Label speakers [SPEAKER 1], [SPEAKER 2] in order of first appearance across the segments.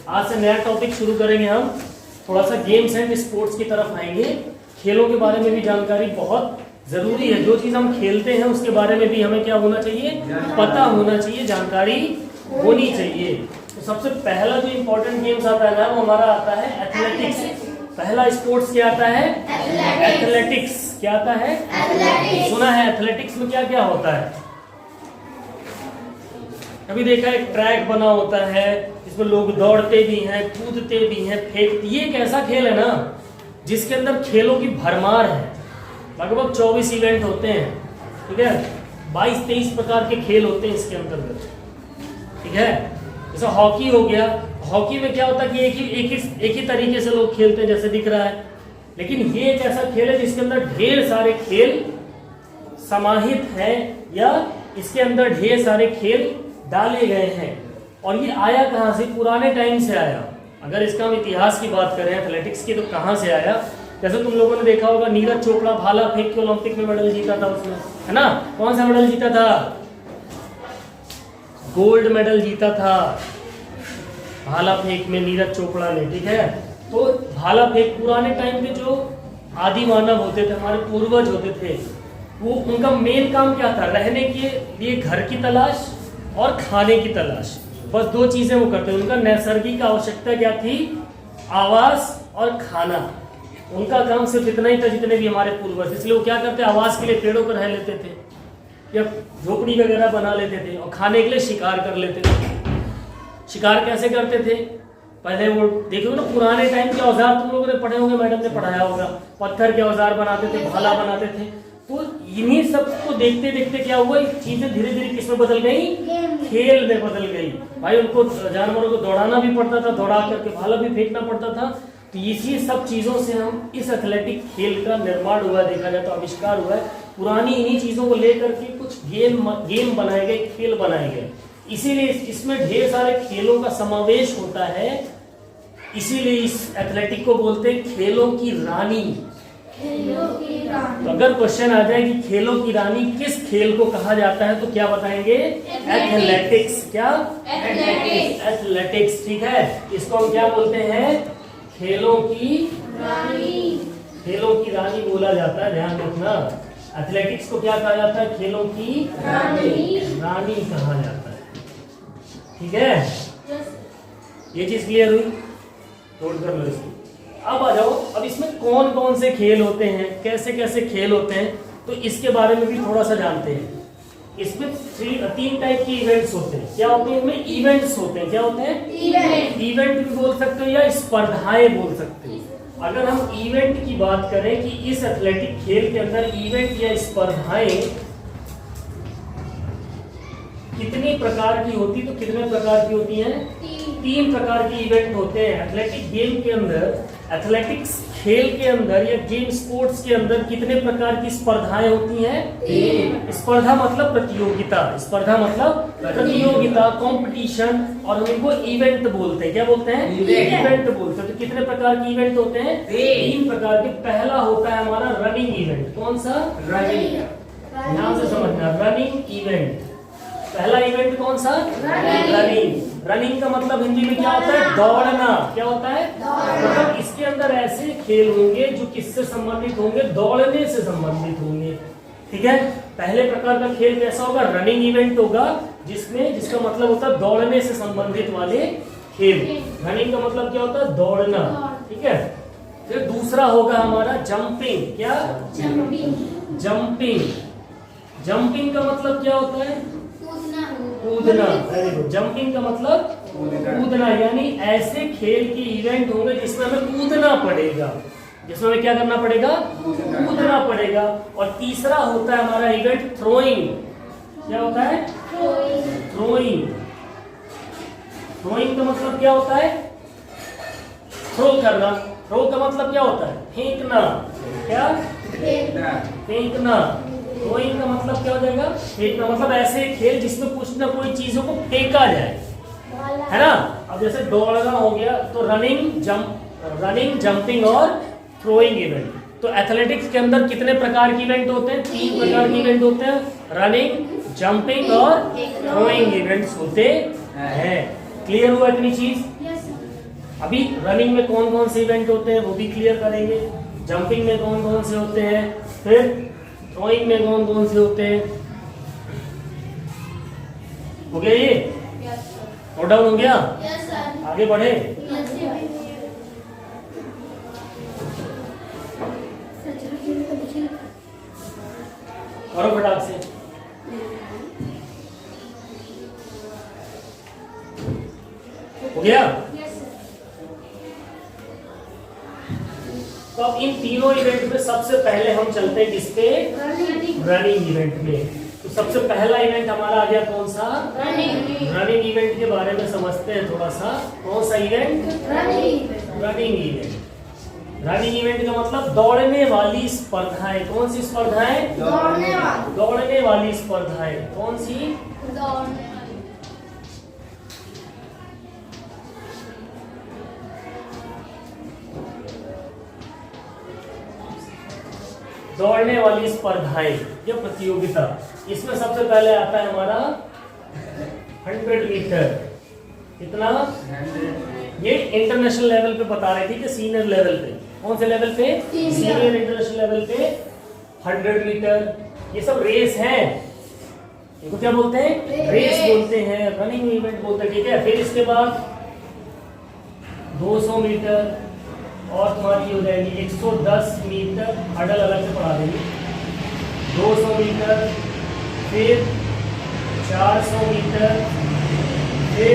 [SPEAKER 1] आज से नया टॉपिक शुरू करेंगे हम। थोड़ा सा गेम्स एंड स्पोर्ट्स की तरफ आएंगे। खेलों के बारे में भी जानकारी बहुत जरूरी है। जो चीज हम खेलते हैं उसके बारे में भी हमें क्या होना चाहिए, पता होना चाहिए, जानकारी होनी चाहिए। तो सबसे पहला जो इम्पोर्टेंट गेम्स आता है ना, वो हमारा आता है एथलेटिक्स। पहला स्पोर्ट्स क्या आता है? एथलेटिक्स। क्या आता है? सुना है एथलेटिक्स में क्या क्या होता है? कभी देखा है ट्रैक बना होता है, इसमें लोग दौड़ते भी हैं, कूदते भी हैं, फेंकते। ये एक ऐसा खेल है ना जिसके अंदर खेलों की भरमार है। लगभग 24 इवेंट होते हैं, ठीक है। 22-23 प्रकार के खेल होते हैं इसके अंतर्गत, ठीक है। जैसे हॉकी हो गया, हॉकी में क्या होता है कि एक ही तरीके से लोग खेलते हैं, जैसे दिख रहा है। लेकिन ये एक ऐसा खेल है जिसके अंदर ढेर सारे खेल समाहित हैं, या इसके अंदर ढेर सारे खेल डाले गए हैं। और ये आया कहाँ से? पुराने टाइम से आया। अगर इसका हम इतिहास की बात करें एथलेटिक्स की, तो कहाँ से आया? जैसे तुम लोगों ने देखा होगा, नीरज चोपड़ा भाला फेंक के ओलंपिक में मेडल जीता था उसने, है ना। कौन सा मेडल जीता था? गोल्ड मेडल जीता था भाला फेंक में नीरज चोपड़ा ने, ठीक है। तो भाला फेंक पुराने टाइम पे जो आदि मानव होते थे, हमारे पूर्वज होते थे, वो उनका मेन काम क्या था? रहने के लिए घर की तलाश और खाने की तलाश, बस दो चीजें वो करते थे। उनका नैसर्गिक आवश्यकता क्या थी? आवास और खाना। उनका काम सिर्फ इतना ही था जितने भी हमारे पूर्वज। इसलिए वो क्या करते? आवास के लिए पेड़ों पर रह लेते थे, या झोपड़ी वगैरह बना लेते थे, और खाने के लिए शिकार कर लेते थे। शिकार कैसे करते थे? पहले वो देखो ना, पुराने टाइम के औजार तुम लोगों ने पढ़े होंगे, मैडम ने पढ़ाया होगा। पत्थर के औजार बनाते थे, भाला बनाते थे। तो इन्हीं सब को देखते देखते क्या हुआ, चीजें धीरे धीरे किसमें बदल गई? खेल में बदल गई। भाई उनको जानवरों को दौड़ाना भी पड़ता था, दौड़ा करके भाला भी फेंकना पड़ता था। तो इसी सब चीजों से हम इस एथलेटिक खेल का निर्माण हुआ, देखा जाए तो आविष्कार हुआ है। पुरानी इन्हीं चीजों को लेकर के कुछ गेम बनाए गए, खेल बनाए गए। इसीलिए इसमें ढेर सारे खेलों का समावेश होता है। इसीलिए इस एथलेटिक को बोलते हैं खेलों की रानी। तो अगर क्वेश्चन आ जाए कि खेलों की रानी किस खेल को कहा जाता है, तो क्या बताएंगे? एथलेटिक्स। क्या? एथलेटिक्स, ठीक है। इसको हम क्या बोलते हैं? खेलों की रानी। खेलों की रानी बोला जाता है, ध्यान रखना। एथलेटिक्स को क्या कहा जाता है? खेलों की रानी कहा जाता है, ठीक है। ये चीज क्लियर हुई? नोट कर लो इसको। अब आ जाओ, अब इसमें कौन कौन से खेल होते हैं, कैसे कैसे खेल होते हैं, तो इसके बारे में भी थोड़ा सा जानते हैं। इसमें 3 टाइप के इवेंट्स होते हैं। क्या होते हैं इनमें? इवेंट्स होते हैं। क्या होते हैं? इवेंट भी बोल सकते हो, या स्पर्धाएं बोल सकते हो। अगर हम इवेंट की बात करें कि इस एथलेटिक खेल के अंदर इवेंट या स्पर्धाएं कितनी प्रकार की होती, तो कितने प्रकार की होती हैं? 3 प्रकार के इवेंट होते हैं एथलेटिक गेम के अंदर। एथलेटिक्स खेल के अंदर या गेम स्पोर्ट्स के अंदर कितने प्रकार की स्पर्धाएं होती हैं? स्पर्धा मतलब प्रतियोगिता। स्पर्धा मतलब प्रतियोगिता, कंपटीशन, और हम इनको इवेंट बोलते हैं। क्या बोलते हैं? इवेंट बोलते हैं। तो कितने प्रकार के इवेंट होते हैं? 3 प्रकार के। पहला होता है हमारा रनिंग इवेंट। कौन सा? रनिंग। ध्यान से समझना, रनिंग इवेंट। पहला इवेंट कौन सा? रनिंग। रनिंग का मतलब हिंदी में क्या होता है? दौड़ना। क्या होता है? मतलब इसके अंदर ऐसे खेल होंगे जो किससे संबंधित होंगे? दौड़ने से संबंधित होंगे, ठीक है। पहले प्रकार का खेल कैसा होगा? रनिंग इवेंट होगा, जिसका मतलब होता है दौड़ने से संबंधित वाले खेल। रनिंग का मतलब क्या होता है? दौड़ना, ठीक है। फिर दूसरा होगा हमारा जंपिंग। क्या? जंपिंग। जंपिंग का मतलब क्या होता है? कूदना। Very good. जंपिंग का मतलब कूदना, यानी ऐसे खेल के इवेंट होंगे जिसमें हमें कूदना पड़ेगा, जिसमें हमें क्या करना पड़ेगा? कूदना पड़ेगा। और तीसरा होता है हमारा इवेंट थ्रोइंग। क्या होता है? थ्रोइंग। थ्रोइंग का मतलब क्या होता है? थ्रो करना। थ्रो का मतलब क्या होता है? फेंकना। क्या? फेंकना। थ्रोइंग का मतलब क्या हो जाएगा? फेंकना। मतलब ऐसे खेल जिसमें कुछ ना कोई चीजों को फेंका जाए, है ना। अब जैसे दौड़ना हो गया, तो रनिंग, जंपिंग और थ्रोइंग इवेंट। तो एथलेटिक्स के अंदर कितने प्रकार के इवेंट होते हैं? 3 प्रकार के इवेंट होते हैं। रनिंग, जंपिंग और थ्रोइंग इवेंट्स होते हैं। क्लियर हुआ इतनी चीज? अभी रनिंग में कौन कौन से इवेंट होते हैं वो भी क्लियर करेंगे, जंपिंग में कौन कौन से होते हैं, फिर थ्रोइंग में कौन कौन से होते हैं। हो गया ये? नोट डाउन हो गया? आगे बढ़े। करो फटाक से। हो गया? तो अब इन तीनों इवेंट में सबसे पहले हम चलते हैं किस पे? रनिंग इवेंट में। तो सबसे पहला इवेंट हमारा आ गया कौन सा? रनिंग इवेंट के बारे में समझते हैं थोड़ा सा। कौन सा event? Running event. Running event का मतलब दौड़ने वाली स्पर्धाएं। कौन सी स्पर्धाएं? दौड़ने वाली स्पर्धाएं। कौन सी? दौड़ने वाली स्पर्धाएं या प्रतियोगिता। इसमें सबसे पहले आता है हमारा 100 मीटर। कितना? ये इंटरनेशनल लेवल पे बता रहे थे कि सीनियर लेवल पे। कौन से लेवल पे? सीनियर इंटरनेशनल लेवल पे 100 मीटर। ये सब रेस है, इनको क्या बोलते हैं? रेस बोलते हैं, रनिंग इवेंट बोलते हैं। ठीक है, फिर इसके बाद 200 मीटर और तुम्हारी हो जाएगी 110 मीटर। हडल अलग से पढ़ा देंगे। 200 मीटर, फिर 400 मीटर, फिर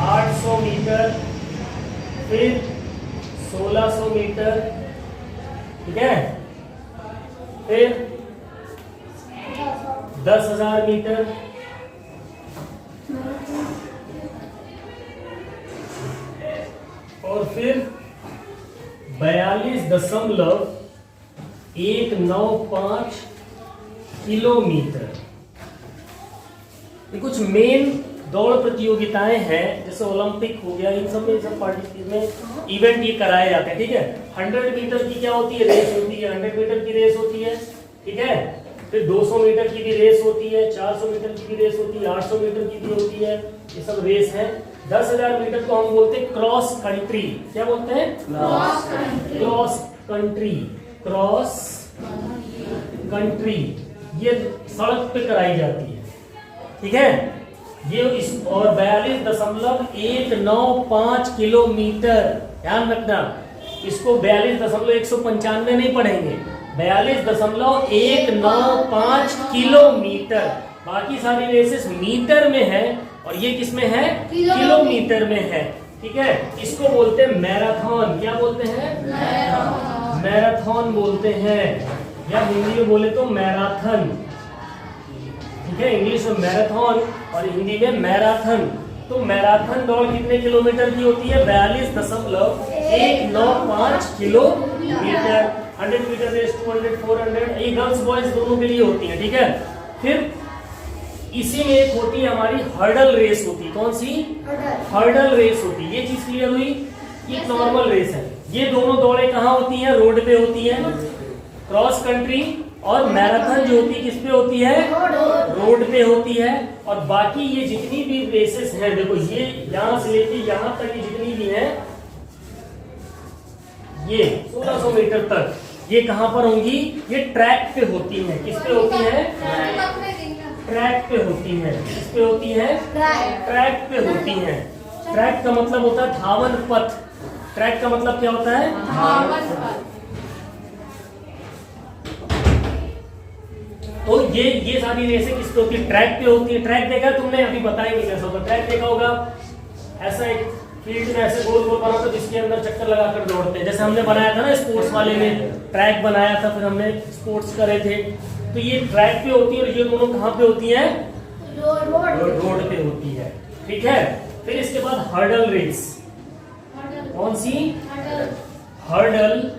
[SPEAKER 1] 800 मीटर, फिर 1600 मीटर। ठीक है, फिर 10,000 मीटर, और फिर 42.195 किलोमीटर। ये कुछ मेन दौड़ प्रतियोगिताएं हैं, जैसे ओलंपिक हो गया, इन सब में इवेंट ये कराए जाते हैं। ठीक है, 100 मीटर की क्या होती है? रेस होती है। 100 मीटर की रेस होती है। ठीक है, फिर 200 मीटर की भी रेस होती है, 400 मीटर की भी रेस होती है, 800 मीटर की भी होती है। ये सब रेस है। 10,000 मीटर को हम बोलते हैं क्रॉस कंट्री। क्या बोलते हैं? Cross country. क्रॉस कंट्री ये सड़क पे कराई जाती है। ठीक है, ये इस और 42.195 किलोमीटर। ध्यान रखना, इसको 42.195 नहीं पढ़ेंगे, 42.195 किलोमीटर। बाकी सारी रेसेस मीटर में है और ये किस में है? किलोमीटर में है। ठीक है, इसको बोलते हैं मैराथन। क्या बोलते हैं? मैराथन बोलते हैं, या हिंदी में बोले तो मैराथन। ठीक है, इंग्लिश में मैराथन और हिंदी में मैराथन। तो मैराथन दौड़ कितने किलोमीटर की होती है? 42.195 किलोमीटर। 100 मीटर रेस, 200, 400, ये गर्ल्स बॉयज दोनों के लिए होती है। ठीक है, फिर इसी में एक होती है हमारी हर्डल रेस होती है। कौन सी? हर्डल रेस होती है। ये चीज क्लियर हुई? ये नॉर्मल रेस है। ये दोनों दौड़े कहाँ होती हैं? रोड पे होती है। क्रॉस कंट्री और मैराथन जो होती है किस पे होती है? रोड पे होती है। और बाकी ये जितनी भी रेसेस हैं, देखो ये यहां से लेके यहां तक की जितनी भी हैं, ये 1600 मीटर तक, ये कहां पर होंगी? ये ट्रैक पे होती हैं। किस पे होती है? ट्रैक पे होती है। किस पे होती है? ट्रैक पे होती है। ट्रैक का मतलब होता है धावन पथ। ट्रैक का मतलब क्या होता है? धावन पथ। तो ये सारी रेसें किस पे होती है? ट्रैक पे होती है। ट्रैक देखा तुमने? अभी बताएंगे कैसा होगा। ट्रैक देखा होगा, ऐसा एक फील्ड में ऐसे गोल गोल बना होता है जिसके अंदर चक्कर लगाकर दौड़ते हैं। जैसे हमने बनाया था ना स्पोर्ट्स वाले में, ट्रैक बनाया था, फिर हमने स्पोर्ट्स करे थे। तो ये ट्रैक पे होती है और ये दोनों कहाँ पे होती है? रोड पे होती है। ठीक है, फिर इसके बाद हर्डल रेस। कौन सी? हर्डल।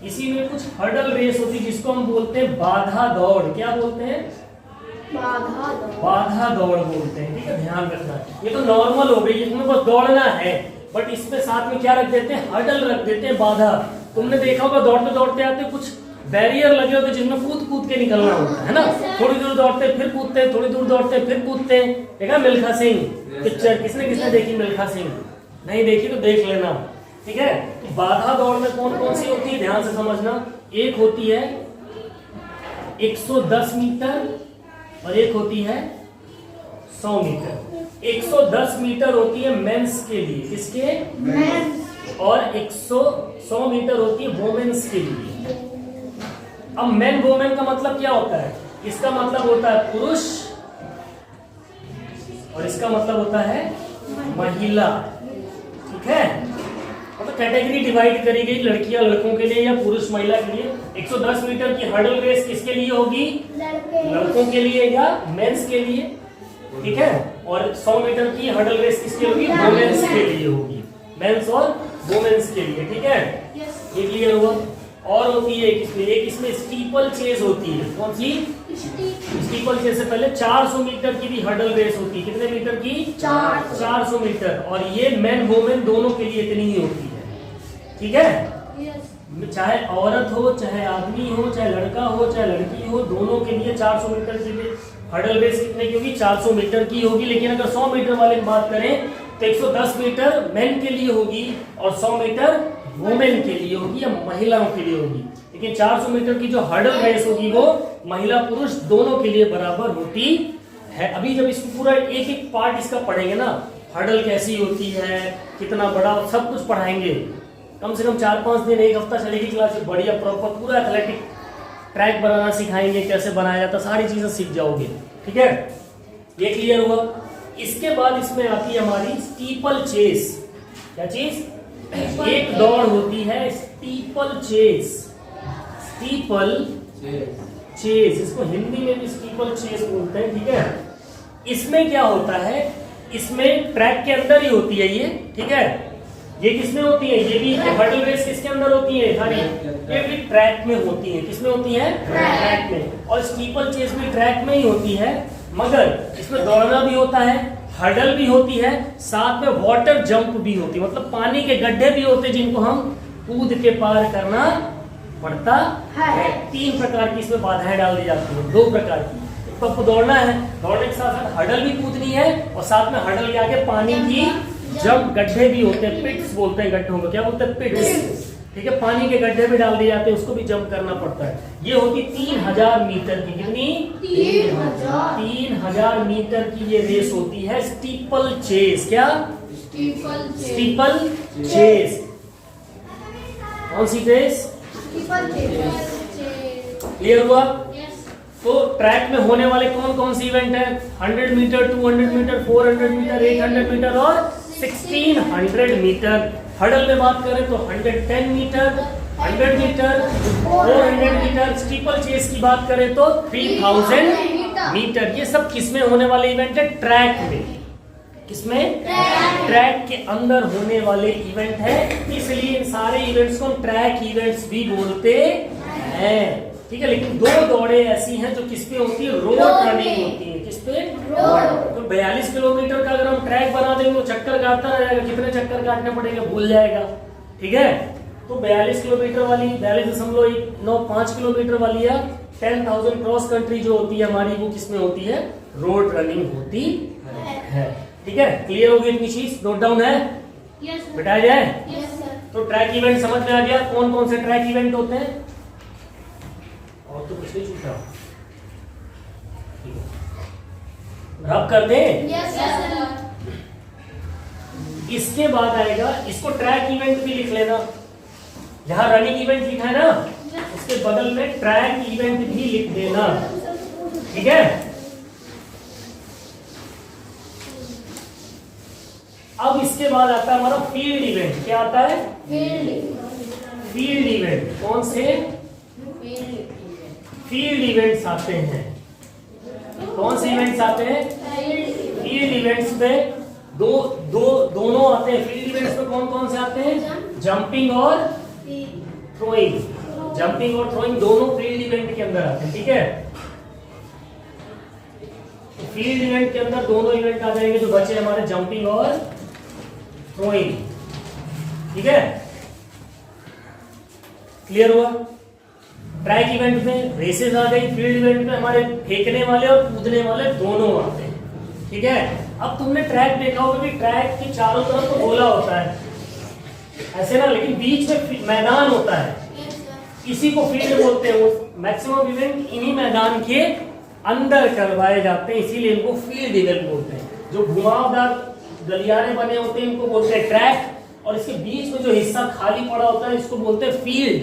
[SPEAKER 1] इसी में कुछ हर्डल रेस होती है जिसको हम बोलते हैं बाधा दौड़। क्या बोलते हैं? बाधा दौड़ बोलते हैं। ठीक है, ध्यान रखना। ये तो नॉर्मल हो गई, इसमें बस दौड़ना है, बट इसमें साथ में क्या रख देते हैं? हर्डल रख देते हैं, बाधा। तुमने देखा होगा दौड़ते दौड़ते आते कुछ बैरियर लगे होते जिनमें कूद कूद के निकलना होता है ना। थोड़ी दूर दौड़ते फिर कूदते, थोड़ी दूर दौड़ते फिर कूदते। देखा मिल्खा सिंह पिक्चर? किसने किसने देखी मिल्खा सिंह? नहीं देखी तो देख लेना, ठीक है। तो बाधा दौड़ में कौन कौन सी होती है, ध्यान से समझना। एक होती है 110 मीटर और एक होती है 100 मीटर। 110 मीटर होती है मेंस के लिए, किसके, मेंस। और 100 मीटर होती है वोमेन्स के लिए। अब मेन वोमेन का मतलब क्या होता है, इसका मतलब होता है पुरुष और इसका मतलब होता है महिला, ठीक है। तो कैटेगरी डिवाइड करी गई, लड़कियां लड़कों के लिए या पुरुष महिला के लिए। 110 मीटर की हर्डल रेस किसके लिए होगी, लड़कों के लिए या मेंस के लिए, ठीक है। और 100 मीटर की हर्डल रेस किसके होगी, वोमेन्स के लिए होगी, मेंस और वोमेन्स के लिए, ठीक है। ये क्लियर हुआ। और होती है एक इसमें स्टीपल चेज होती है। कौन सी, स्टीपल चेज से पहले 400 मीटर की भी हर्डल रेस होती है। कितने मीटर की, 400 मीटर। और ये मेन वोमेन दोनों के लिए इतनी ही होती है, ठीक है। चाहे औरत हो, चाहे आदमी हो, चाहे लड़का हो, चाहे लड़की हो, दोनों के लिए 400 मीटर की भी हर्डल रेस कितने की होगी, 400 मीटर की होगी। लेकिन अगर 100 मीटर वाले की बात करें तो 110 मीटर मेन के लिए होगी और 100 मीटर वुमेन के लिए होगी या महिलाओं के लिए होगी। लेकिन 400 मीटर की जो हर्डल रेस होगी वो महिला पुरुष दोनों के लिए बराबर होती है। अभी जब इसको पूरा एक एक पार्ट इसका पढ़ेंगे ना, हर्डल कैसी होती है, कितना बड़ा, सब कुछ पढ़ाएंगे। कम से कम 4-5 दिन, एक हफ्ता चलेगी क्लास, बढ़िया प्रॉपर पूरा एथलेटिक ट्रैक बनाना सिखाएंगे, कैसे बनाया जाता, सारी चीजें सीख जाओगे, ठीक है। ये क्लियर हुआ। इसके बाद इसमें आती है हमारी स्टीपल चेस। क्या चीज, एक दौड़ होती है स्टीपल चेस। स्टीपल चेस, इसको हिंदी में भी स्टीपल चेस बोलते हैं, ठीक है। इसमें क्या होता है, इसमें ट्रैक के अंदर ही होती है ये, ठीक है। ये किसमें होती है, ये भी हर्डल रेस किसके अंदर होती है, सारी ये भी ट्रैक में होती है। किसमें होती है, ट्रैक में। और स्टीपल चेस भी ट्रैक में ही होती है, मगर इसमें दौड़ना भी होता है, हर्डल भी होती है, साथ में वाटर जंप भी होती है। मतलब पानी के गड्ढे भी होते हैं जिनको हम कूद के पार करना पड़ता है। 3 प्रकार की इसमें बाधाएं डाल दी जाती है, 2 प्रकार की। तो आपको दौड़ना है, दौड़ने के साथ साथ हर्डल भी कूदनी है और साथ में हर्डल के आगे पानी की जंप, गड्ढे भी होते हैं, पिट्स बोलते हैं गड्ढों को, क्या बोलते हैं, पिट्स, ठीक है। पानी के गड्ढे भी डाल दिए जाते हैं, उसको भी जंप करना पड़ता है। ये होती 3000 मीटर की, कितनी, 3000 मीटर की ये रेस होती है स्टीपल चेस। क्या, स्टीपल चेस। कौन सी रेस, क्लियर हुआ। तो ट्रैक में होने वाले कौन कौन से इवेंट है, 100 मीटर, 200 मीटर, 400 मीटर, 800 मीटर और 1600 मीटर। हर्डल में बात करें तो 110 metre, 100 metre, 400 metre. Steeplechase की बात करें तो 3000 मीटर। ये सब किसमें होने वाले इवेंट है, ट्रैक में। किसमें, ट्रैक के अंदर होने वाले इवेंट है, इसलिए इन सारे इवेंट्स को हम ट्रैक इवेंट्स भी बोलते हैं, ठीक है। लेकिन 2 दौड़े ऐसी हैं जो किस पे होती है, रोड रनिंग होती है। किस पे, रोड। तो 42 किलोमीटर का अगर हम ट्रैक बना देंगे तो चक्कर काटता रहेगा, कितने चक्कर काटने पड़ेंगे भूल जाएगा, ठीक है। तो 42 किलोमीटर वाली, 42.95 किलोमीटर वाली या 10,000 क्रॉस कंट्री जो होती है हमारी, वो किसमें होती है, रोड रनिंग होती है, ठीक है। क्लियर हो गई इतनी चीज, नोट डाउन है, बताया जाए। तो ट्रैक इवेंट समझ में आ गया, कौन कौन से ट्रैक इवेंट होते हैं, और तो कुछ नहीं छूटा, रब कर दे। इसके बाद आएगा, इसको ट्रैक इवेंट भी लिख लेना, जहां रनिंग इवेंट लिखा है ना उसके बगल में ट्रैक इवेंट भी लिख देना, ठीक है। अब इसके बाद आता है हमारा फील्ड इवेंट। क्या आता है, फील्ड इवेंट। कौन से फील्ड इवेंट्स आते हैं, कौन से इवेंट्स आते हैं, फील्ड इवेंट्स में दोनों आते हैं। फील्ड इवेंट्स में कौन कौन से आते हैं, जंपिंग और थ्रोइंग। जंपिंग और थ्रोइंग दोनों फील्ड इवेंट के अंदर आते हैं, ठीक है। फील्ड इवेंट के अंदर दोनों इवेंट आ जाएंगे, जो बचे हमारे जंपिंग और थ्रोइंग, ठीक है। क्लियर हुआ। ट्रैक इवेंट में रेसेस आ गई, फील्ड इवेंट में हमारे फेंकने वाले और कूदने वाले दोनों आते हैं, ठीक है। अब तुमने ट्रैक देखा होगा कि ट्रैक के चारों तरफ तो गोला होता है ऐसे ना, लेकिन बीच में मैदान होता है, इसी को फील्ड बोलते हैं। वो मैक्सिमम इवेंट इन्हीं मैदान के अंदर करवाए जाते हैं, इसीलिए इनको फील्ड इवेंट बोलते हैं। जो घुमावदार गलियारे बने होते हैं इनको बोलते हैं ट्रैक, और इसके बीच में जो हिस्सा खाली पड़ा होता है इसको बोलते हैं फील्ड।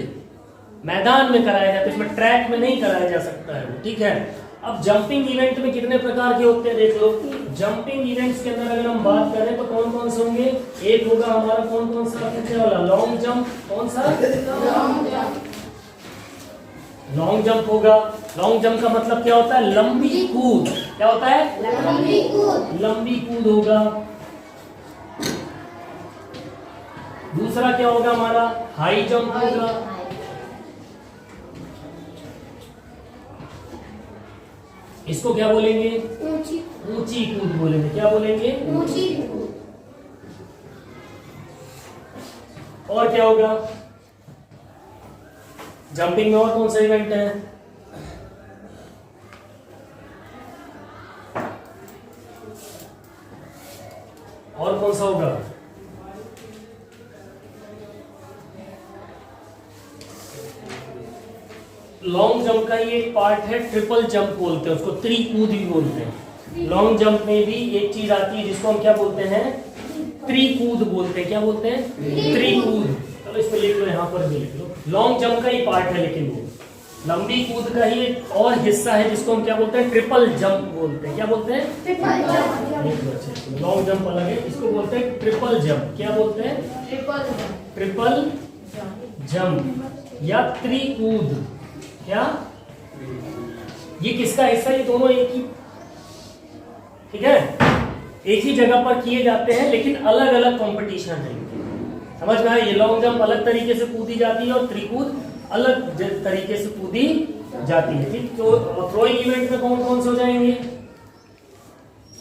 [SPEAKER 1] मैदान में कराया जाता है, इसमें ट्रैक में नहीं कराया जा सकता है, ठीक है। अब जंपिंग इवेंट में कितने प्रकार के होते हैं देख लो। जंपिंग इवेंट्स के अंदर अगर हम बात करें तो कौन कौन से होंगे। एक होगा हमारा कौन कौन सा कितने वाला, लॉन्ग जंप। कौन सा, लॉन्ग जंप होगा। लॉन्ग जंप का मतलब क्या होता है, लंबी कूद। क्या होता है, लंबी कूद। लंबी कूद होगा। दूसरा क्या होगा हमारा, हाई जंप होगा। इसको क्या बोलेंगे, ऊंची कूद बोलेंगे। क्या बोलेंगे, ऊंची कूद। और क्या होगा, जंपिंग में और कौन सा इवेंट है, और कौन सा होगा, लॉन्ग जंप का ही एक पार्ट है, ट्रिपल जंप बोलते हैं उसको, त्रिकूद भी बोलते हैं। लॉन्ग जंप में भी एक चीज आती है जिसको हम क्या बोलते हैं, त्रिकूद बोलते हैं। क्या बोलते हैं, त्रिकूद। चलो इसमें लिख लो, यहाँ पर भी लिख लो। लॉन्ग जंप का ही पार्ट है, लेकिन वो लंबी कूद का ही एक और हिस्सा है जिसको हम क्या बोलते हैं, ट्रिपल जंप बोलते हैं। क्या बोलते हैं, ट्रिपल जंप। लॉन्ग जंप अलग है, इसको बोलते हैं ट्रिपल जंप। क्या बोलते हैं, ट्रिपल जंप या त्रिकूद। क्या, ये किसका हिस्सा, ये दोनों एक ही, ठीक है, एक ही जगह पर किए जाते हैं लेकिन अलग अलग कंपटीशन है। समझ में आया, ये लॉन्ग जंप अलग तरीके से कूदी जाती है और त्रिकूद अलग तरीके से कूदी जाती है, ठीक। तो थ्रोइंग इवेंट में कौन कौन से हो जाएंगे,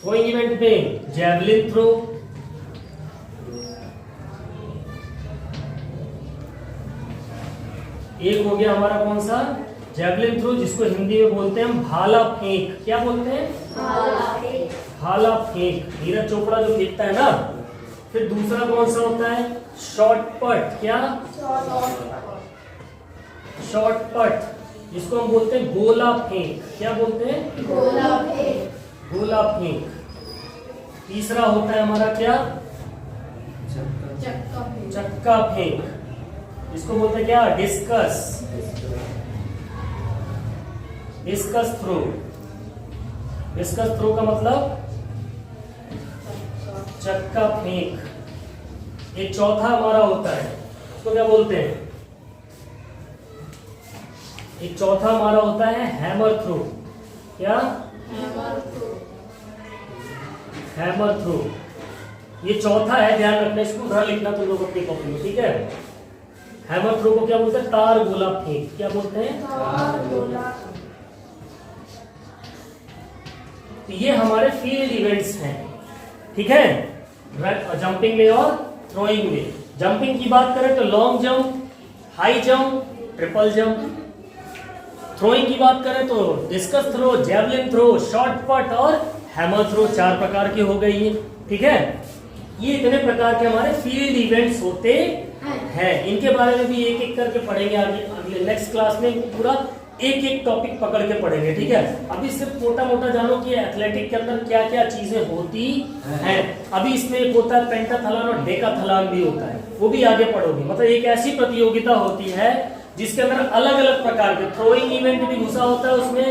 [SPEAKER 1] थ्रोइंग इवेंट में जैवलिन थ्रो, एक हो गया हमारा कौन सा, जैवलिन थ्रो, जिसको हिंदी में बोलते हैं हम भाला फेंक। क्या बोलते हैं, भाला फेंक। नीरज चोपड़ा जो फेंकता है ना। फिर दूसरा कौन सा होता है, शॉर्ट पट। क्या, शॉर्ट पट, जिसको हम बोलते हैं गोला फेंक। क्या बोलते हैं, गोला फेंक। गोला फेंक। तीसरा होता है हमारा क्या, चक्का फेंक, इसको बोलते हैं क्या, discus. Discus throw. Discus throw का मतलब चक्का फेंक। एक चौथा हमारा होता है, उसको क्या बोलते हैं, एक चौथा हमारा होता है हैमर थ्रो। क्या, हैमर थ्रो। ये चौथा है, ध्यान रखना, इसको उधर लिखना तुम लोग अपनी कॉपी में, ठीक है। हैमर थ्रो को क्या बोलते हैं, तार गोला फेंक। क्या बोलते हैं, तार गोला। तो ये हमारे फील्ड इवेंट्स हैं, ठीक है, जंपिंग में और थ्रोइंग में। जंपिंग की बात करें तो long jump, high jump, triple jump. Throwing की बात करें तो discus throw, javelin throw, shot put और हैमर थ्रो। 4 प्रकार के हो गए ये, ठीक है। ये इतने प्रकार के हमारे फील्ड इवेंट्स होते हैं। इनके बारे में भी एक एक करके पढ़ेंगे आगे, अगले नेक्स्ट क्लास में पूरा एक एक टॉपिक पकड़ के पढ़ेंगे, ठीक है। अभी सिर्फ मोटा मोटा जानो कि एथलेटिक के अंदर क्या क्या चीजें होती हैं। अभी इसमें एक होता है पेंटाथलन और डेकाथलन भी होता है, वो भी आगे पढ़ोगे। मतलब एक ऐसी प्रतियोगिता होती है जिसके अंदर अलग अलग प्रकार के थ्रोइंग इवेंट भी घुसा होता है, उसमें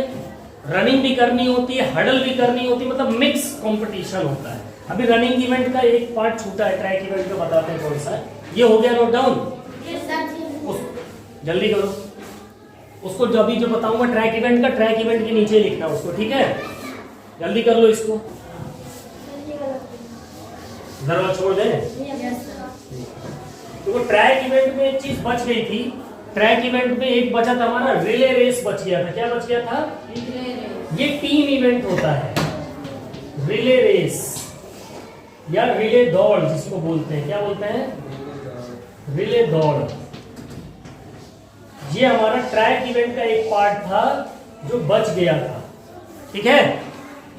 [SPEAKER 1] रनिंग भी करनी होती है, हडल भी करनी होती है, मतलब मिक्स कंपटीशन होता है। अभी रनिंग इवेंट का एक पार्ट छूटा है, ट्रैक इवेंट का बताते हैं कौन सा है। ये हो गया नोट डाउन, जल्दी करो उसको। जो अभी जो बताऊंगा ट्रैक इवेंट का, ट्रैक इवेंट के नीचे लिखना उसको, ठीक है। जल्दी कर लो इसको, जरा छोड़ दे। तो ट्रैक इवेंट में एक चीज बच गई थी। ट्रैक इवेंट में एक बचा था हमारा, रिले रेस बच गया था। क्या बच गया था, ये टीम इवेंट होता है, रिले रेस या रिले दौड़ जिसको बोलते हैं। क्या बोलते हैं, रिले दौड़। ये हमारा ट्रैक इवेंट का एक पार्ट था जो बच गया था, ठीक है।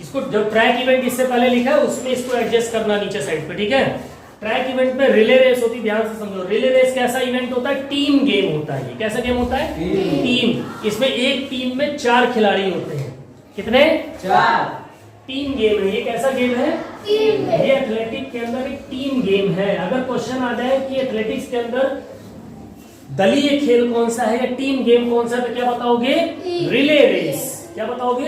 [SPEAKER 1] इसको जब ट्रैक इवेंट इससे पहले लिखा है उसमें इसको एडजस्ट करना नीचे साइड पे, ठीक है। ट्रैक इवेंट में रिले रेस होती है, ध्यान से समझो। रिले रेस कैसा इवेंट होता है? टीम गेम होता है। ये कैसा गेम होता है? टीम। इसमें एक टीम में 4 खिलाड़ी होते हैं। कितने? 4। टीम गेम है ये। कैसा गेम है? ये एथलेटिक के अंदर एक टीम गेम है। अगर क्वेश्चन आ जाए कि एथलेटिक्स के अंदर दलीय खेल कौन सा है या टीम गेम कौन सा है, तो क्या बताओगे? Relay race. क्या बताओगे?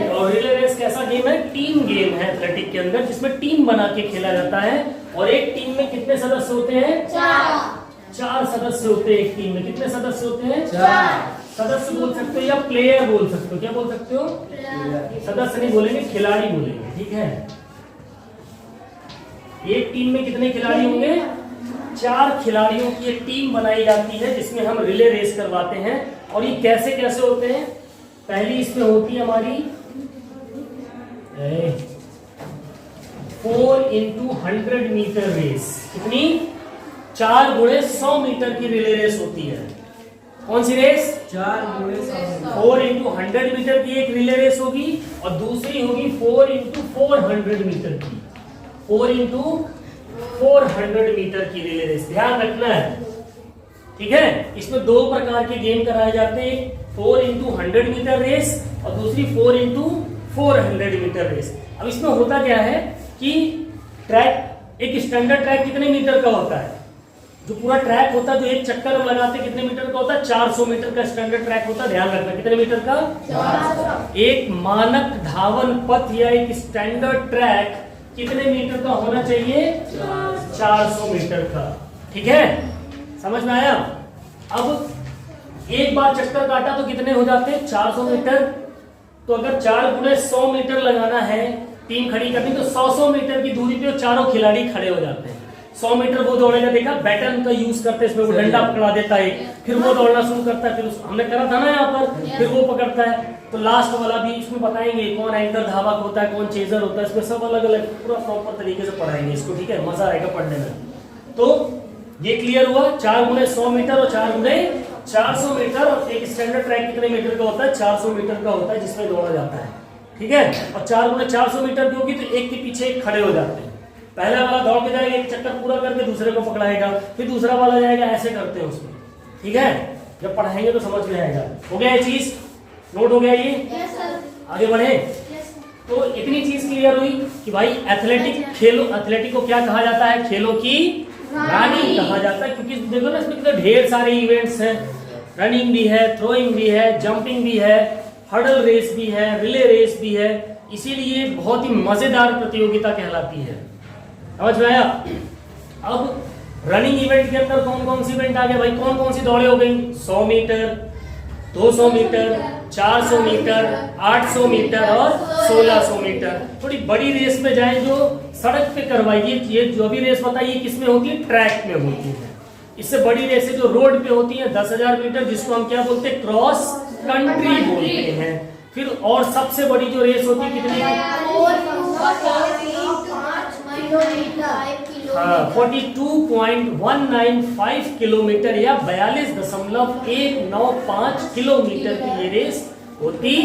[SPEAKER 1] और रिले रेस कैसा गेम है? टीम गेम है एथलेटिक के अंदर, जिसमें टीम बना के खेला जाता है। और एक टीम में कितने सदस्य होते हैं? 4 सदस्य होते हैं एक टीम में। कितने सदस्य होते हैं? 4 सदस्य बोल सकते हो या प्लेयर बोल सकते हो। क्या बोल सकते हो? सदस्य नहीं बोलेंगे, खिलाड़ी बोलेंगे, ठीक है। एक टीम में कितने खिलाड़ी होंगे? 4 खिलाड़ियों की एक टीम बनाई जाती है जिसमें हम रिले रेस करवाते हैं। और ये कैसे कैसे होते हैं? पहली इसमें होती है हमारी 4x100 मीटर रेस। कितनी? 4 × 100 मीटर की रिले रेस होती है। कौन सी रेस? 4x100 मीटर की एक रिले रेस होगी और दूसरी होगी 4x400 मीटर की। 4x400 मीटर की रिले रेस। ध्यान रखना है, ठीक है। इसमें 2 प्रकार के गेम कराए जाते हैं, 4x100 मीटर रेस और दूसरी 4x400 मीटर रेस। अब इसमें होता क्या है कि ट्रैक, एक स्टैंडर्ड ट्रैक कितने मीटर का होता है? जो पूरा ट्रैक होता है, जो एक चक्कर हम लगाते हैं, कितने मीटर का होता है? 400 मीटर का स्टैंडर्ड ट्रैक होता है। ध्यान रखना, कितने मीटर का? 400। एक मानक धावन पथ या एक स्टैंडर्ड ट्रैक कितने मीटर का होना चाहिए? 400 मीटर का, ठीक है। समझ में आया? अब एक बार चक्कर काटा तो कितने हो जाते हैं? 400 मीटर। तो अगर 4 × 100 मीटर लगाना है, टीम खड़ी करनी, तो 100 मीटर की दूरी पे 4 खिलाड़ी खड़े हो जाते हैं। 100 मीटर वो दौड़ेगा, देखा बैटन का यूज करते हैं, इसमें वो डंडा पकड़ा देता है, फिर वो दौड़ना शुरू करता है, फिर हमने करा था ना यहाँ पर, फिर वो पकड़ता है। तो लास्ट वाला भी इसमें बताएंगे कौन एंकर धावक होता है, कौन चेजर होता है, इसमें सब अलग अलग पूरा प्रॉपर तरीके से पढ़ाएंगे इसको, ठीक है। मजा आएगा पढ़ने में। तो ये क्लियर हुआ? 4 × 100 मीटर और 4 × 400 मीटर। और एक स्टैंडर्ड ट्रैक कितने मीटर का होता है? 400 मीटर का होता है, जिसमें दौड़ा जाता है, ठीक है। और 4 × 400 मीटर की होगी तो एक के पीछे एक खड़े हो जाते हैं। पहला वाला दौड़ के जाएगा, एक चक्कर पूरा करके दूसरे को पकड़ाएगा, फिर दूसरा वाला जाएगा, ऐसे करते हैं उसमें, ठीक है। जब पढ़ाएंगे तो समझ में आएगा। हो गया ये चीज? नोट हो गया ये? आगे बढ़े। तो इतनी चीज क्लियर हुई कि भाई एथलेटिक खेलों, एथलेटिक को क्या कहा जाता है? खेलों की रानी कहा जाता है। क्योंकि देखो ना, इसमें कितने ढेर सारे इवेंट्स हैं। रनिंग भी है, थ्रोइंग भी है, जंपिंग भी है, हर्डल रेस भी है, रिले रेस भी है। इसीलिए बहुत ही मजेदार प्रतियोगिता कहलाती है। समझ में आया? अब रनिंग इवेंट के अंदर कौन कौन सी इवेंट आ गए भाई? कौन कौन सी दौड़े हो गई? 100 मीटर, 200 मीटर, 400 मीटर, 800 मीटर और 1600 मीटर। थोड़ी बड़ी रेस में जाए जो सड़क पे करवाइए, ये जो भी रेस बताइए किसमें होती है? ट्रैक में होती है। इससे बड़ी रेसें जो रोड पे होती है 10,000 मीटर, जिसको हम क्या बोलते हैं? क्रॉस कंट्री बोलते हैं। फिर और सबसे बड़ी जो रेस होती है कितनी? 42.195 किलोमीटर या 42.195 किलोमीटर की ये रेस होती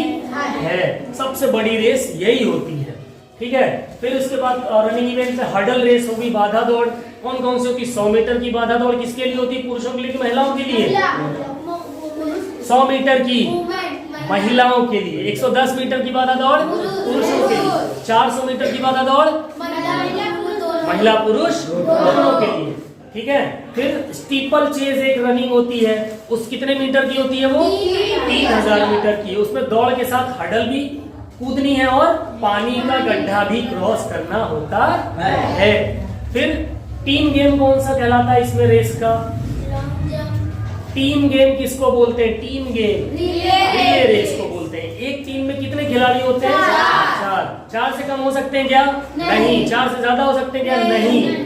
[SPEAKER 1] है। सबसे बड़ी रेस यही होती है, ठीक है। फिर उसके बाद रनिंग इवेंट में हर्डल रेस होगी, बाधा दौड़। कौन कौन सी होती? 100 मीटर की बाधा दौड़ किसके लिए होती है? पुरुषों के लिए कि महिलाओं के लिए? 100 मीटर की महिलाओं के लिए। 110 मीटर की बाधा दौड़ पुरुषों के लिए। 400 मीटर की बाधा दौड़ महिला पुरुष दोनों के लिए, ठीक है। फिर स्टीपल चेज एक रनिंग होती है, उस कितने मीटर की होती है? वो 3000 मीटर की। उसमें दौड़ के साथ हर्डल भी कूदनी है और पानी का गड्ढा भी क्रॉस करना होता है। फिर टीम गेम कौन सा कहलाता है इसमें रेस का? टीम गेम किसको बोलते हैं? टीम गेम रिले रेस को बोलते हैं। एक टीम में कितने खिलाड़ी होते हैं? 4 से कम हो सकते हैं क्या? नहीं। 4 से ज्यादा हो सकते हैं क्या? नहीं।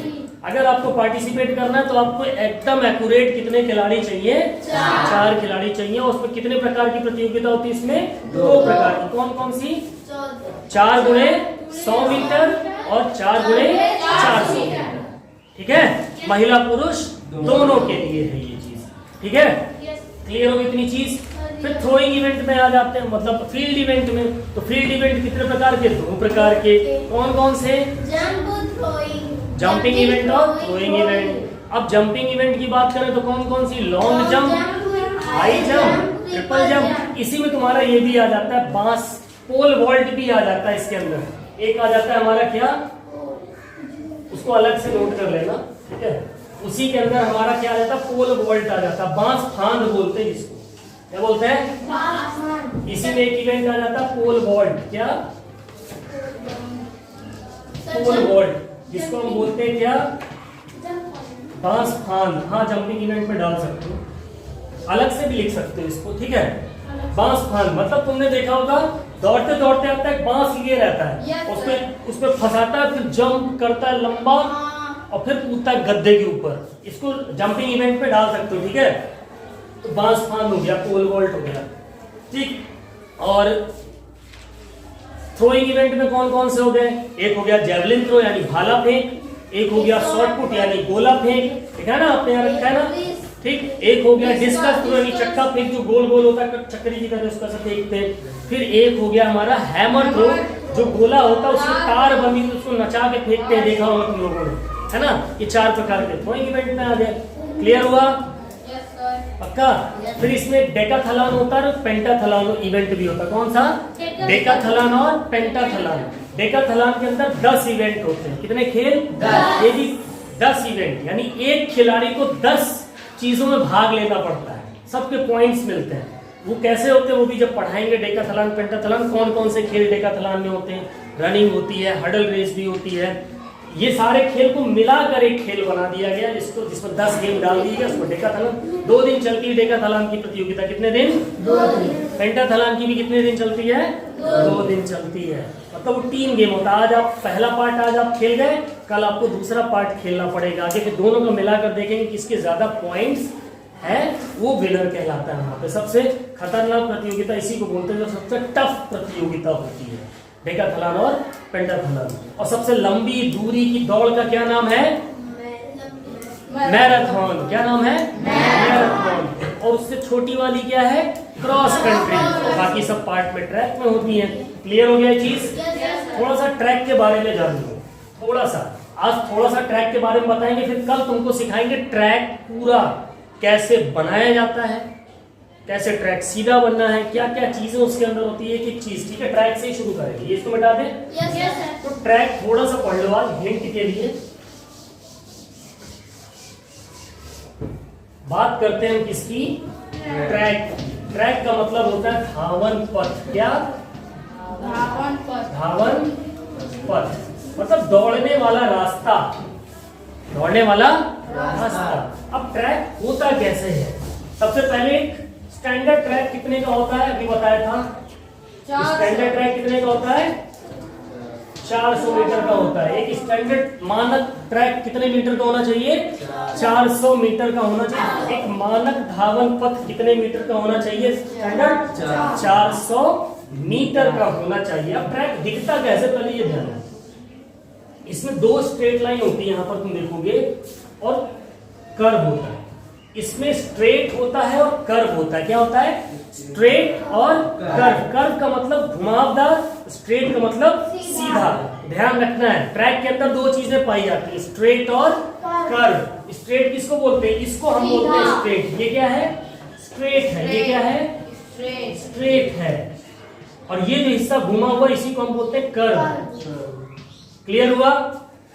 [SPEAKER 1] अगर आपको पार्टिसिपेट करना है तो आपको एकदम एक्यूरेट कितने खिलाड़ी चाहिए? 4 खिलाड़ी चाहिए। और उसमें कितने प्रकार की प्रतियोगिता होती है? इसमें 2 प्रकार की। कौन कौन सी? 4 × 100 मीटर और 4 × 400 मीटर, ठीक है। महिला पुरुष दोनों के लिए है ये चीज, ठीक है। क्लियर होगी इतनी चीज? फिर थ्रोइंग इवेंट में आ जाते हैं, मतलब फील्ड इवेंट में। तो फील्ड इवेंट कितने प्रकार के? 2 प्रकार के। कौन कौन से? जंपिंग इवेंट और थ्रोइंग इवेंट। अब जंपिंग इवेंट की बात करें तो कौन कौन सी? Long jump, high jump, triple jump. इसी में तुम्हारा ये भी आ जाता है बांस, पोल वॉल्ट भी आ जाता है इसके अंदर। एक आ जाता है हमारा क्या, उसको अलग से नोट कर लेना, ठीक है। उसी के अंदर हमारा क्या आ जाता है? पोल वॉल्ट आ जाता है, बांस फांद बोलते हैं जिसको। क्या बोलते हैं? इसी में एक इवेंट आ जाता है पोल वॉल्ट। क्या? पोल वॉल्ट, जिसको हम बोलते हैं क्या? बांस फांद। हाँ, जंपिंग इवेंट में डाल सकते हो, अलग से भी लिख सकते हो इसको, ठीक है। बांस फांद मतलब तुमने देखा होगा दौड़ते दौड़ते आता है, बांस लिए रहता है, उसपे फंसाता है, फिर जंप करता है लंबा और फिर कूदता है गद्दे के ऊपर। इसको जंपिंग इवेंट पे डाल सकते हो, ठीक है। तो बांस फांद हो गया, पोल वॉल्ट हो गया, ठीक। और थ्रोइंग इवेंट में कौन कौन से हो गए? एक हो गया जेवलिन थ्रो यानी भाला फेंक, एक हो गया शॉट पुट यानी गोला फेंक, ठीक है ना, आपने यहाँ रखा है ना, ठीक। एक हो गया डिस्कस थ्रो यानी चक्का फेंक, जो गोल गोल होता है चक्री की तरह उसका से फेंकते हैं। फिर एक हो गया हमारा हैमर थ्रो, जो गोला होता है उसकी तार बनी उसको नचा के फेंकते हैं, देखा होगा तुम लोगों ने, है ना। ये 4 प्रकार के थ्रोइंग इवेंट में आ गए। क्लियर हुआ? पक्का? फिर इसमें डेकाथलॉन होता है और पेंटाथलॉन इवेंट भी होता है। कौन सा? डेकाथलॉन और पेंटाथलॉन। डेकाथलॉन के अंदर 10 इवेंट होते हैं। कितने खेल? 10। ये भी 10 इवेंट, यानी एक खिलाड़ी को 10 चीजों में भाग लेना पड़ता है, सबके पॉइंट्स मिलते हैं। वो कैसे होते हैं वो भी जब पढ़ाएंगे, डेकाथलॉन पेंटाथलॉन कौन कौन से खेल डेकाथलॉन में होते हैं। रनिंग होती है, हडल रेस भी होती है। ये सारे खेल को मिलाकर एक खेल बना दिया गया, जिसमें 10 गेम डाल दिए गए, उसको डेकाथलॉन। 2 दिन चलती है डेकाथलॉन की प्रतियोगिता। कितने दिन? 2 दिन। पेंटाथलॉन की भी कितने दिन चलती है? 2 दिन चलती है। मतलब वो 3 गेम होता है। आज आप पहला पार्ट आज आप खेल गए, कल आपको दूसरा पार्ट खेलना पड़ेगा आगे, फिर दोनों को मिलाकर देखेंगे किसके ज्यादा पॉइंट्स है, वो विनर कहलाता है। वहां पे सबसे खतरनाक प्रतियोगिता इसी को बोलते हैं, जो सबसे टफ प्रतियोगिता होती है, डेकाथलॉन और पेंटाथलॉन। और सबसे लंबी दूरी की दौड़ का क्या नाम है? मैराथन। क्या नाम है? मैराथन। और उससे छोटी वाली क्या है? Cross country. और बाकी सब पार्ट में ट्रैक में होती है। क्लियर हो गया ये चीज? थोड़ा सा ट्रैक के बारे में जान लो, थोड़ा सा आज थोड़ा सा ट्रैक के बारे में बताएंगे, फिर कल तुमको सिखाएंगे ट्रैक पूरा कैसे बनाया जाता है, कैसे ट्रैक सीधा बनना है, क्या क्या चीजें उसके अंदर होती है, एक चीज, ठीक है। ट्रैक से ही शुरू करेंगे, ये इसको बता दें। तो ट्रैक थोड़ा सा पढ़ लो आज हिंट के लिए। बात करते हैं हम किसकी? ट्रैक। ट्रैक का मतलब होता है धावन पथ। क्या? धावन पथ। धावन पथ मतलब दौड़ने वाला रास्ता, दौड़ने वाला रास्ता। अब ट्रैक होता कैसे है? सबसे पहले स्टैंडर्ड ट्रैक कितने का होता है? अभी बताया था। स्टैंडर्ड ट्रैक कितने का होता है? 400 मीटर का होता है। एक स्टैंडर्ड मानक ट्रैक कितने मीटर का होना चाहिए? 400 मीटर का होना चाहिए। एक मानक धावन पथ कितने मीटर का होना चाहिए? स्टैंडर्ड 400 मीटर का होना चाहिए। अब ट्रैक दिखता कैसे, पहले ये ध्यान है। इसमें 2 स्ट्रेट लाइन होती है, यहां पर तुम देखोगे, और कर्व होता है। इसमें स्ट्रेट होता है और कर्व होता है। क्या होता है? स्ट्रेट और कर्व। कर्व का मतलब घुमावदार, स्ट्रेट का मतलब सीधा। ध्यान रखना है, ट्रैक के अंदर 2 चीजें पाई जाती है, स्ट्रेट और कर्व। स्ट्रेट किसको बोलते हैं? इसको हम बोलते हैं स्ट्रेट। ये क्या है? स्ट्रेट है। ये क्या है? स्ट्रेट है। और ये जो हिस्सा घुमा हुआ इसी को हम बोलते हैं कर्व। क्लियर हुआ?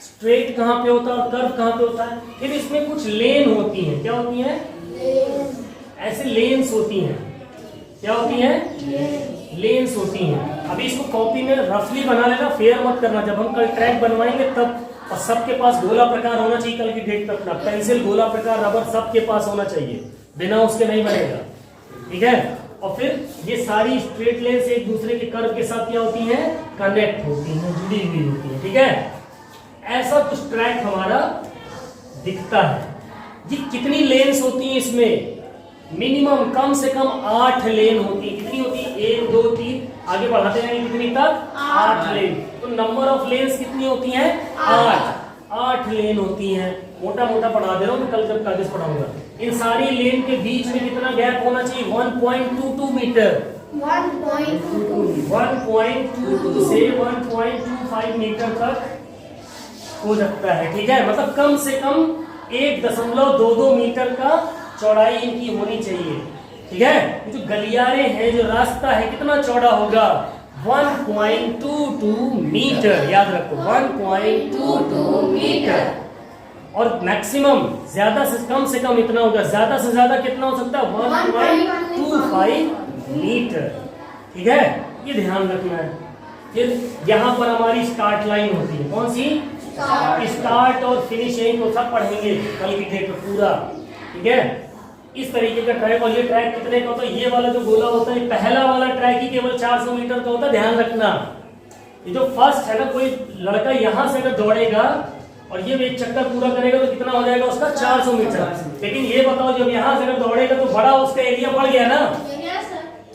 [SPEAKER 1] स्ट्रेट कहाँ पे होता है और कर्व कहाँ पे होता है? फिर इसमें कुछ लेन होती हैं। क्या होती हैं? ऐसे लेन्स होती हैं। क्या होती हैं? लेन्स होती हैं। अभी इसको कॉपी में रफली बना लेना, फेयर मत करना। जब हम कल ट्रैक बनवाएंगे तब, और सबके पास गोला प्रकार होना चाहिए कल की डेट तक ना। पेंसिल, गोला प्रकार, रबर सबके पास होना चाहिए, बिना उसके नहीं बनेगा, ठीक है। और फिर ये सारी स्ट्रेट लेन से एक दूसरे के कर्व के साथ क्या होती हैं? कनेक्ट होती हैं, जुड़ी हुई होती है, ठीक है। ऐसा कुछ ट्रैक हमारा दिखता है। जी कितनी लेन्स होती हैं इसमें? मिनिमम कम से कम 8 लेन होती है। कितनी होती है? 1 2 3, आगे बढ़ाते जाएंगे कितनी तक? 8 लेन। तो नंबर ऑफ लेन्स कितनी होती हैं? 8। 8 लेन होती हैं। मोटा मोटा पढ़ा दे रहा हूँ मैं, कल जब कागज पढ़ाऊंगा। इन सारी लेन के बीच में कितना गैप होना चाहिए? 1.22 मीटर। 1.22 से 1.25 मीटर तक हो सकता है, ठीक है। मतलब कम से कम 1.22 मीटर का चौड़ाई इनकी होनी चाहिए, ठीक है। ये जो गलियारे हैं, जो रास्ता है, कितना चौड़ा होगा? 1.22 मीटर, याद रखो 1.22 मीटर। और मैक्सिमम ज्यादा से कम इतना होगा, ज्यादा से ज्यादा कितना हो सकता है? 1.25 मीटर, ठीक है। ये ध्यान रखना है। फिर यहाँ पर हमारी स्टार्ट लाइन होती है, कौन सी? स्टार्ट और फिनिशिंग को सब पढ़ेंगे कल की डेट में पूरा, ठीक है। इस तरीके का ट्रैक, और ये ट्रैक कितने का होता है? ये वाला जो गोला होता है, पहला वाला ट्रैक ही केवल 400 मीटर का होता है, ध्यान रखना। ये जो फर्स्ट है ना, कोई लड़का यहाँ से अगर दौड़ेगा और ये एक चक्कर पूरा करेगा तो कितना हो जाएगा उसका? 400 मीटर। लेकिन ये बताओ, जब यहाँ से अगर दौड़ेगा तो बड़ा उसका एरिया बढ़ गया ना,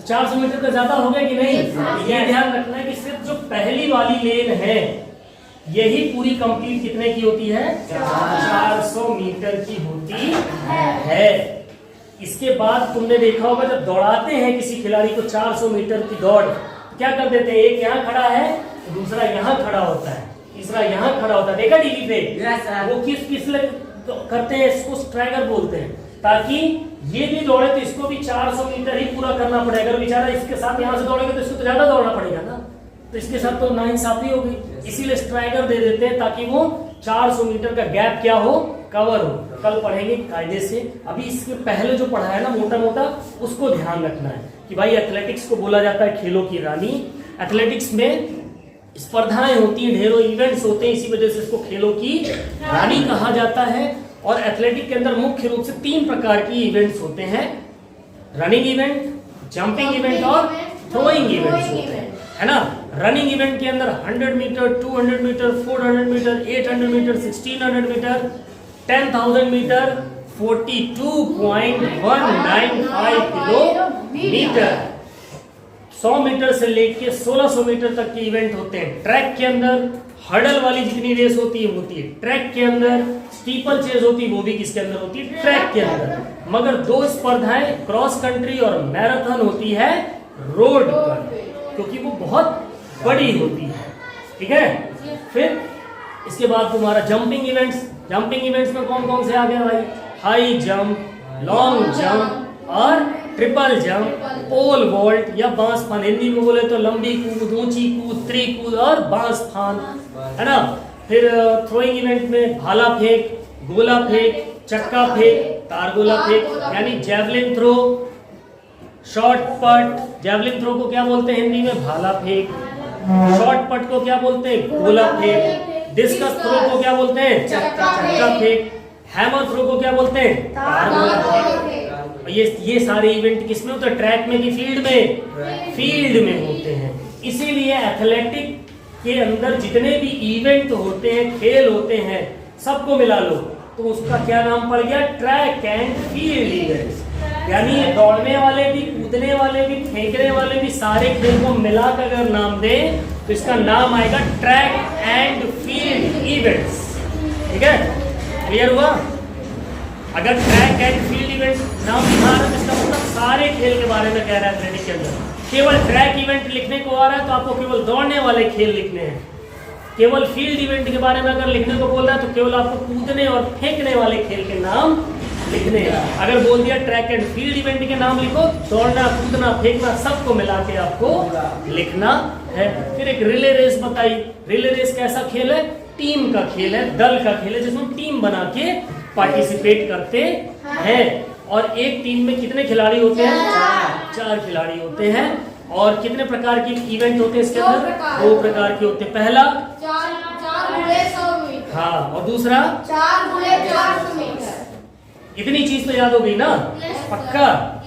[SPEAKER 1] 400 मीटर का ज्यादा हो गया कि नहीं? ये ध्यान रखना है कि सिर्फ जो पहली वाली लेन है यही पूरी कंप्लीट कितने की होती है? 400 मीटर की होती है। इसके बाद तुमने देखा होगा, जब दौड़ाते हैं किसी खिलाड़ी को 400 मीटर की दौड़, क्या कर देते हैं? एक यहाँ खड़ा है, दूसरा यहाँ खड़ा होता है, तीसरा यहाँ खड़ा होता है। देखा टीवी पे? वो किस लिए करते हैं? इसको स्ट्राइकर बोलते हैं, ताकि ये भी दौड़े तो इसको भी 400 मीटर ही पूरा करना पड़ेगा। अगर बेचारा इसके साथ यहाँ से दौड़ेगा तो इसको तो ज्यादा दौड़ना पड़ेगा ना, तो इसके साथ तो नाइंसाफी होगी। इसीलिए स्ट्राइकर दे देते हैं ताकि वो 400 मीटर का गैप क्या हो? कवर हो। कल पढ़ेंगे कायदे से। अभी इसके पहले जो पढ़ा है ना मोटा मोटा, उसको ध्यान रखना है कि भाई एथलेटिक्स को बोला जाता है खेलों की रानी। एथलेटिक्स में स्पर्धाएं होती हैं, ढेरों इवेंट्स होते हैं, इसी वजह से इसको खेलों की रानी कहा जाता है। और एथलेटिक के अंदर मुख्य रूप से 3 प्रकार की इवेंट्स होते हैं: रनिंग इवेंट, जंपिंग इवेंट और थ्रोइंग इवेंट्स होते हैं, है ना। रनिंग इवेंट के अंदर 100 metre, 200 metre, 400 metre, 800 metre, 1600 metre, 10,000 metre, 42.195 kilometre, 100 metre से लेके 1600 मीटर तक के इवेंट होते हैं। ट्रैक के अंदर हर्डल वाली जितनी रेस होती है ट्रैक के अंदर, स्टीपल चेज होती है वो भी किसके अंदर होती है? ट्रैक के अंदर। मगर 2 स्पर्धाएं क्रॉस कंट्री और मैराथन होती है रोड पर, क्योंकि वो बहुत बड़ी होती है, ठीक है। फिर इसके बाद तुम्हारा जंपिंग इवेंट्स। जंपिंग इवेंट्स में कौन कौन से आ गया भाई? हाई जंप, लॉन्ग जंप और ट्रिपल जंप, पोल वॉल्ट या बांस फान। हिंदी में बोले तो लंबी कूद, ऊंची कूद, त्रिकूद और बांस फान, है ना। फिर थ्रोइंग इवेंट में भाला फेंक, गोला फेंक, चक्का फेंक, तारगोला फेंक, यानी जैवलिन थ्रो, शॉर्ट पट। जैवलिन थ्रो को क्या बोलते हैं हिंदी में? भाला फेंक। शॉर्ट पट को क्या बोलते हैं? गोला फेंक। डिस्कस थ्रो को क्या बोलते हैं? चक्का फेंक। हैमर थ्रो को क्या बोलते हैं? तारगोला फेंक। ये सारे इवेंट किसमें होते हैं? ट्रैक में कि फील्ड में? फील्ड में होते हैं। इसीलिए एथलेटिक के अंदर जितने भी इवेंट होते हैं, खेल होते हैं, सबको मिला लो तो उसका क्या नाम पड़ गया? Track and field events. यानी दौड़ने वाले भी, कूदने वाले भी, फेंकने वाले भी, सारे खेल को मिलाकर अगर नाम दें तो इसका नाम आएगा ट्रैक एंड फील्ड इवेंट्स, ठीक है। क्लियर हुआ? अगर ट्रैक एंड फील्ड इवेंट्स नाम लिखा रहा है तो इसका मतलब सारे खेल के बारे में कह रहा है एथलेटिक के अंदर। केवल ट्रैक इवेंट लिखने को आ रहा है तो आपको केवल दौड़ने वाले खेल लिखने हैं। केवल फील्ड इवेंट के बारे में अगर लिखने को बोल रहा है तो केवल आपको कूदने और फेंकने वाले खेल के नाम लिखने हैं। अगर बोल दिया ट्रैक एंड फील्ड इवेंट के नाम लिखो, दौड़ना, कूदना, फेंकना सबको मिला के आपको लिखना है। फिर एक रिले रेस बताई। रिले रेस कैसा खेल है? टीम का खेल है, दल का खेल है, जिसमें टीम बना के पार्टिसिपेट करते हैं। और एक टीम में कितने खिलाड़ी होते हैं? 4 खिलाड़ी होते हैं। और कितने प्रकार के इवेंट होते हैं इसके अंदर? 2 प्रकार के होते हैं। पहला
[SPEAKER 2] 4 गुणे 100 मीटर,
[SPEAKER 1] हाँ, और दूसरा
[SPEAKER 2] 4 गुणे 400 मीटर।
[SPEAKER 1] इतनी चीज तो याद हो गई ना? पक्का?